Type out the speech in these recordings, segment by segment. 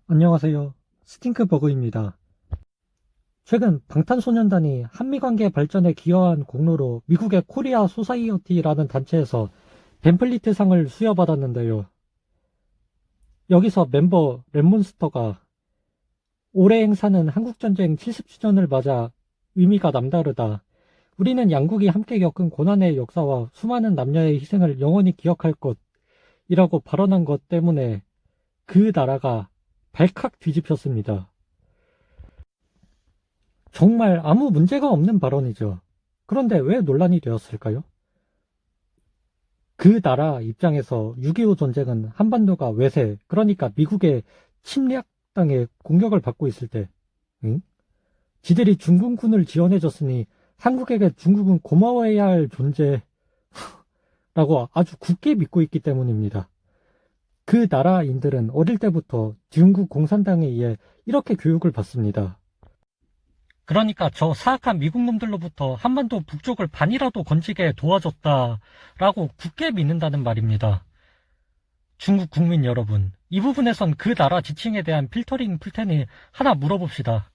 안녕하세요. 스팅크버그입니다. 최근 방탄소년단이 한미관계 발전에 기여한 공로로 미국의 코리아 소사이어티라는 단체에서 벤플리트상을 수여받았는데요. 여기서 멤버 랩몬스터가 올해 행사는 한국전쟁 70주년을 맞아 의미가 남다르다. 우리는 양국이 함께 겪은 고난의 역사와 수많은 남녀의 희생을 영원히 기억할 것이라고 발언한 것 때문에 그 나라가 발칵 뒤집혔습니다. 정말 아무 문제가 없는 발언이죠. 그런데 왜 논란이 되었을까요? 그 나라 입장에서 6.25 전쟁은 한반도가 외세, 그러니까 미국의 침략당에 공격을 받고 있을 때, 응? 지들이 중국군을 지원해줬으니 한국에게 중국은 고마워해야 할 존재라고 아주 굳게 믿고 있기 때문입니다. 그 나라인들은 어릴 때부터 중국 공산당에 의해 이렇게 교육을 받습니다. 그러니까 저 사악한 미국 놈들로부터 한반도 북쪽을 반이라도 건지게 도와줬다라고 굳게 믿는다는 말입니다. 중국 국민 여러분, 이 부분에선 그 나라 지층에 대한 필터링 풀 테니 하나 물어봅시다.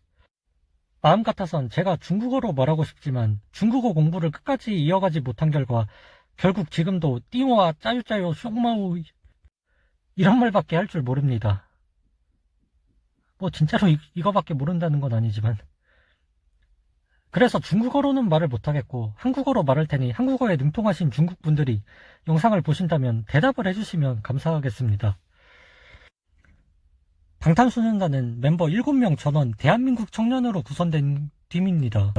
마음 같아선 제가 중국어로 말하고 싶지만 중국어 공부를 끝까지 이어가지 못한 결과 결국 지금도 띵호와 짜유짜유 쇽마우 이런 말밖에 할 줄 모릅니다. 뭐 진짜로 이거밖에 모른다는 건 아니지만 그래서 중국어로는 말을 못하겠고 한국어로 말할 테니 한국어에 능통하신 중국 분들이 영상을 보신다면 대답을 해주시면 감사하겠습니다. 방탄소년단은 멤버 7명 전원 대한민국 청년으로 구성된 팀입니다.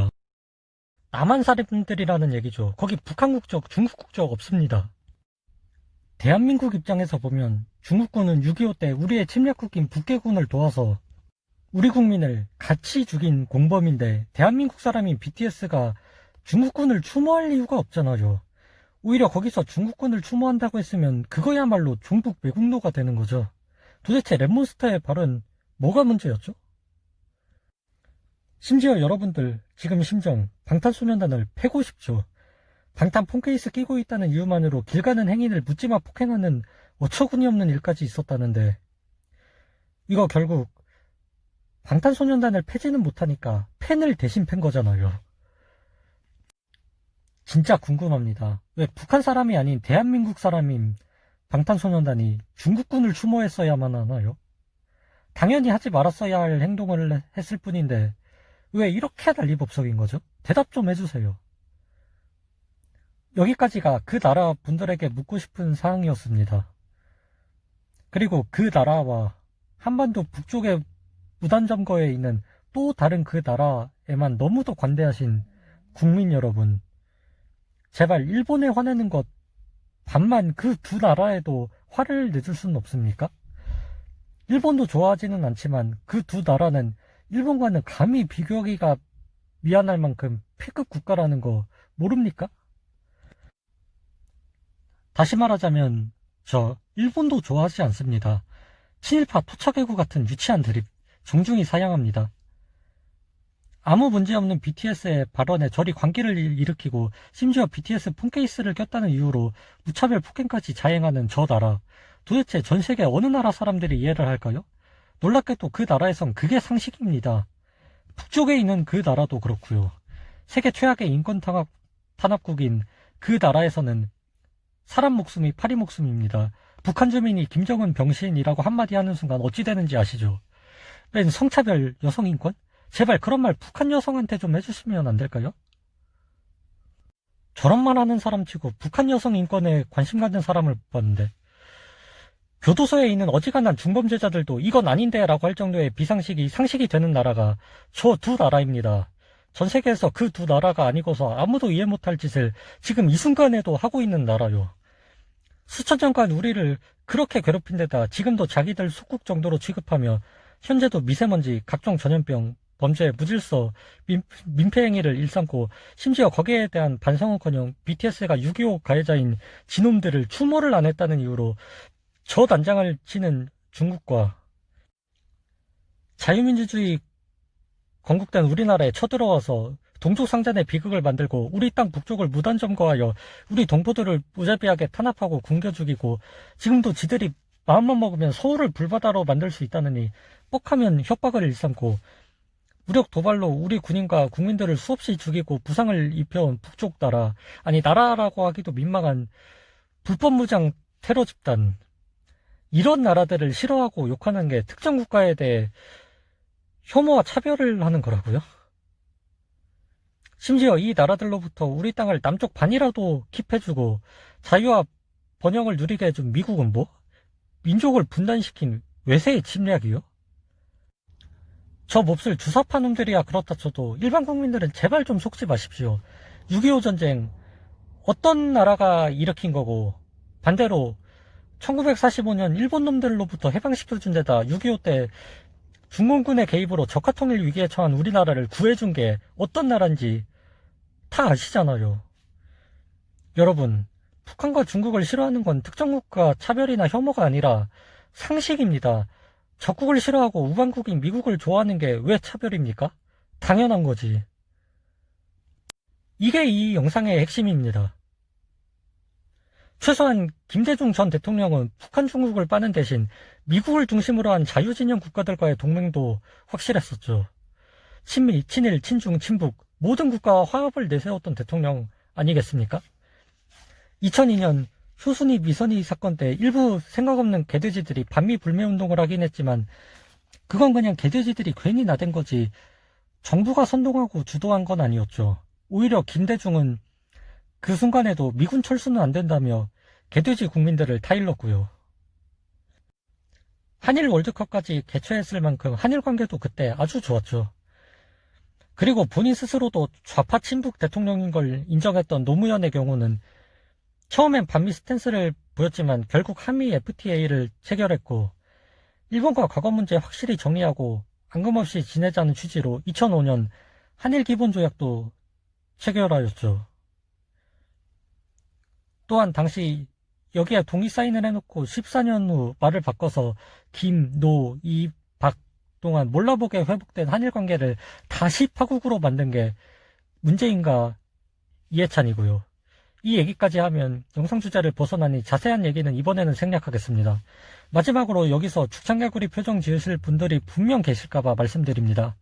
남한 사람들이라는 얘기죠. 거기 북한 국적, 중국 국적 없습니다. 대한민국 입장에서 보면 중국군은 6.25 때 우리의 침략국인 북괴군을 도와서 우리 국민을 같이 죽인 공범인데 대한민국 사람인 BTS가 중국군을 추모할 이유가 없잖아요. 오히려 거기서 중국군을 추모한다고 했으면 그거야말로 종북 매국노가 되는 거죠. 도대체 랩몬스터의 발언 뭐가 문제였죠? 심지어 여러분들 지금 심정 방탄소년단을 패고 싶죠. 방탄 폰케이스 끼고 있다는 이유만으로 길 가는 행인을 묻지마 폭행하는 어처구니 없는 일까지 있었다는데 이거 결국 방탄소년단을 패지는 못하니까 팬을 대신 팬 거잖아요. 진짜 궁금합니다. 왜 북한 사람이 아닌 대한민국 사람인 방탄소년단이 중국군을 추모했어야만 하나요? 당연히 하지 말았어야 할 행동을 했을 뿐인데 왜 이렇게 난리법석인 거죠? 대답 좀 해주세요. 여기까지가 그 나라 분들에게 묻고 싶은 사항이었습니다. 그리고 그 나라와 한반도 북쪽의 무단점거에 있는 또 다른 그 나라에만 너무도 관대하신 국민 여러분, 제발 일본에 화내는 것 반만 그 두 나라에도 화를 내줄 수는 없습니까? 일본도 좋아하지는 않지만 그 두 나라는 일본과는 감히 비교하기가 미안할 만큼 패급 국가라는 거 모릅니까? 다시 말하자면 저 일본도 좋아하지 않습니다. 친일파 토착외구 같은 유치한 드립 정중히 사양합니다. 아무 문제없는 BTS의 발언에 저리 관계를 일으키고 심지어 BTS 폰케이스를 꼈다는 이유로 무차별 폭행까지 자행하는 저 나라, 도대체 전 세계 어느 나라 사람들이 이해를 할까요? 놀랍게도 그 나라에선 그게 상식입니다. 북쪽에 있는 그 나라도 그렇고요. 세계 최악의 인권 탄압국인 그 나라에서는 사람 목숨이 파리 목숨입니다. 북한 주민이 김정은 병신이라고 한마디 하는 순간 어찌 되는지 아시죠? 웬 성차별 여성인권? 제발 그런 말 북한 여성한테 좀 해주시면 안 될까요? 저런 말 하는 사람 치고 북한 여성 인권에 관심 갖는 사람을 못 봤는데 교도소에 있는 어지간한 중범죄자들도 이건 아닌데 라고 할 정도의 비상식이 상식이 되는 나라가 저 두 나라입니다. 전 세계에서 그 두 나라가 아니고서 아무도 이해 못할 짓을 지금 이 순간에도 하고 있는 나라요. 수천 년간 우리를 그렇게 괴롭힌 데다 지금도 자기들 속국 정도로 취급하며 현재도 미세먼지, 각종 전염병, 범죄, 무질서, 민폐행위를 일삼고 심지어 거기에 대한 반성은커녕 BTS가 6.25 가해자인 지놈들을 추모를 안 했다는 이유로 저 단장을 치는 중국과 자유민주주의 건국된 우리나라에 쳐들어와서 동족상잔의 비극을 만들고 우리 땅 북쪽을 무단점거하여 우리 동포들을 무자비하게 탄압하고 굶겨 죽이고 지금도 지들이 마음만 먹으면 서울을 불바다로 만들 수 있다느니 뻑하면 협박을 일삼고 무력 도발로 우리 군인과 국민들을 수없이 죽이고 부상을 입혀온 북쪽 나라, 아니 나라라고 하기도 민망한 불법 무장 테러 집단, 이런 나라들을 싫어하고 욕하는 게 특정 국가에 대해 혐오와 차별을 하는 거라고요? 심지어 이 나라들로부터 우리 땅을 남쪽 반이라도 킵해주고 자유와 번영을 누리게 해준 미국은 뭐? 민족을 분단시킨 외세의 침략이요? 저 몹쓸 주사파 놈들이야 그렇다 쳐도 일반 국민들은 제발 좀 속지 마십시오. 6.25 전쟁 어떤 나라가 일으킨 거고, 반대로 1945년 일본 놈들로부터 해방시켜준 데다 6.25 때 중공군의 개입으로 적화통일 위기에 처한 우리나라를 구해준 게 어떤 나라인지 다 아시잖아요. 여러분, 북한과 중국을 싫어하는 건 특정 국가 차별이나 혐오가 아니라 상식입니다. 적국을 싫어하고 우방국인 미국을 좋아하는 게 왜 차별입니까? 당연한 거지. 이게 이 영상의 핵심입니다. 최소한 김대중 전 대통령은 북한, 중국을 빠는 대신 미국을 중심으로 한 자유진영 국가들과의 동맹도 확실했었죠. 친미, 친일, 친중, 친북 모든 국가와 화합을 내세웠던 대통령 아니겠습니까? 2002년 효순이 미선이 사건 때 일부 생각 없는 개돼지들이 반미 불매 운동을 하긴 했지만 그건 그냥 개돼지들이 괜히 나댄 거지 정부가 선동하고 주도한 건 아니었죠. 오히려 김대중은 그 순간에도 미군 철수는 안 된다며 개돼지 국민들을 타일렀고요. 한일 월드컵까지 개최했을 만큼 한일 관계도 그때 아주 좋았죠. 그리고 본인 스스로도 좌파 친북 대통령인 걸 인정했던 노무현의 경우는 처음엔 반미 스탠스를 보였지만 결국 한미 FTA를 체결했고 일본과 과거 문제 확실히 정리하고 앙금없이 지내자는 취지로 2005년 한일 기본조약도 체결하였죠. 또한 당시 여기에 동의 사인을 해놓고 14년 후 말을 바꿔서 김, 노, 이, 박 동안 몰라보게 회복된 한일 관계를 다시 파국으로 만든 게 문재인과 이해찬이고요. 이 얘기까지 하면 영상 주제를 벗어나니 자세한 얘기는 이번에는 생략하겠습니다. 마지막으로 여기서 죽창개구리 표정 지으실 분들이 분명 계실까봐 말씀드립니다.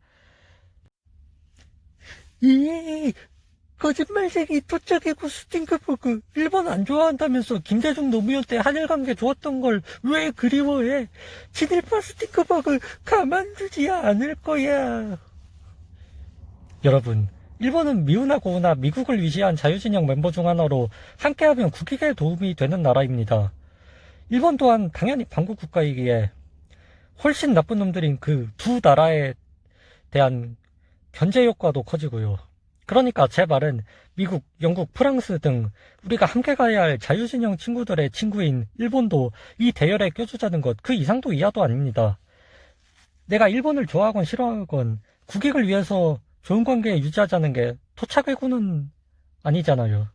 거짓말쟁이 토착개구 스팅크버그 일본 안 좋아한다면서 김대중 노무현 때 한일관계 좋았던 걸 왜 그리워해? 친일파 스팅크버그 가만두지 않을 거야. 여러분, 일본은 미우나 고우나 미국을 위시한 자유진영 멤버 중 하나로 함께하면 국익에 도움이 되는 나라입니다. 일본 또한 당연히 반국 국가이기에 훨씬 나쁜 놈들인 그 두 나라에 대한 견제 효과도 커지고요. 그러니까 제 말은 미국, 영국, 프랑스 등 우리가 함께 가야 할 자유진영 친구들의 친구인 일본도 이 대열에 껴주자는 것 그 이상도 이하도 아닙니다. 내가 일본을 좋아하건 싫어하건 국익을 위해서 좋은 관계 유지하자는 게 토착외구는 아니잖아요.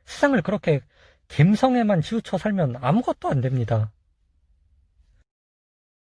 세상을 그렇게 갬성에만 치우쳐 살면 아무것도 안 됩니다.